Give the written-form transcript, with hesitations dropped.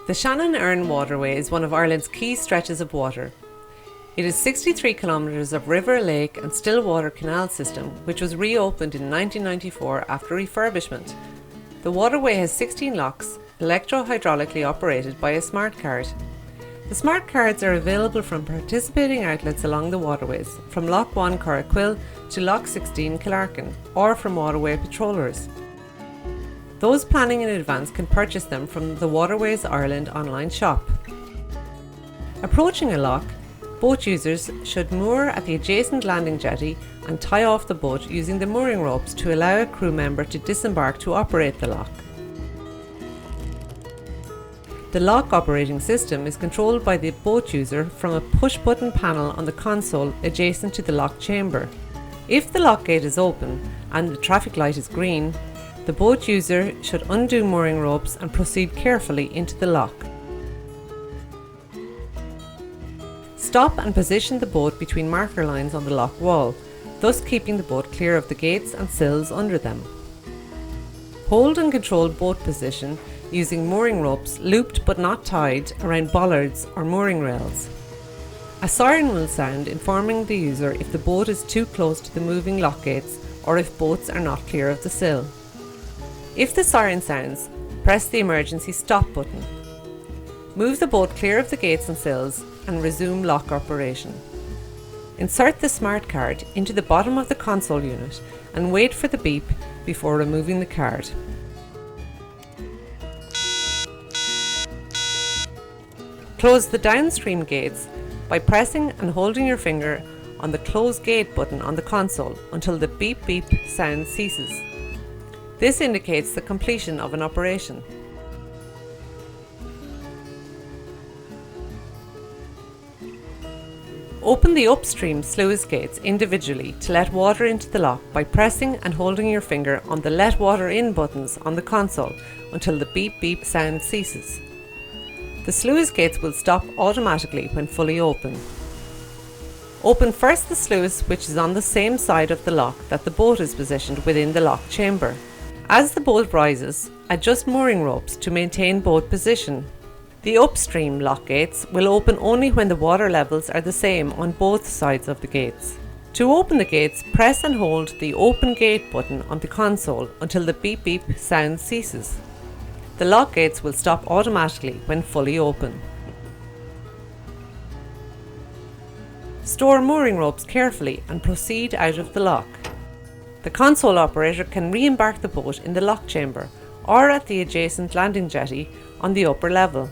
The Shannon-Erne Waterway is one of Ireland's key stretches of water. It is 63 kilometres of river, lake and still water canal system which was reopened in 1994 after refurbishment. The waterway has 16 locks, electro-hydraulically operated by a smart card. The smart cards are available from participating outlets along the waterways, from Lock 1 Corraquill to Lock 16 Killarkin, or from waterway patrollers. Those planning in advance can purchase them from the Waterways Ireland online shop. Approaching a lock, boat users should moor at the adjacent landing jetty and tie off the boat using the mooring ropes to allow a crew member to disembark to operate the lock. The lock operating system is controlled by the boat user from a push-button panel on the console adjacent to the lock chamber. If the lock gate is open and the traffic light is green, the boat user should undo mooring ropes and proceed carefully into the lock. Stop and position the boat between marker lines on the lock wall, thus keeping the boat clear of the gates and sills under them. Hold and control boat position using mooring ropes looped but not tied around bollards or mooring rails. A siren will sound informing the user if the boat is too close to the moving lock gates or if boats are not clear of the sill. If the siren sounds, press the emergency stop button. Move the boat clear of the gates and sills and resume lock operation. Insert the smart card into the bottom of the console unit and wait for the beep before removing the card. Close the downstream gates by pressing and holding your finger on the close gate button on the console until the beep beep sound ceases. This indicates the completion of an operation. Open the upstream sluice gates individually to let water into the lock by pressing and holding your finger on the Let Water In buttons on the console until the beep beep sound ceases. The sluice gates will stop automatically when fully open. Open first the sluice which is on the same side of the lock that the boat is positioned within the lock chamber. As the boat rises, adjust mooring ropes to maintain boat position. The upstream lock gates will open only when the water levels are the same on both sides of the gates. To open the gates, press and hold the Open Gate button on the console until the beep beep sound ceases. The lock gates will stop automatically when fully open. Store mooring ropes carefully and proceed out of the lock. The console operator can re-embark the boat in the lock chamber or at the adjacent landing jetty on the upper level.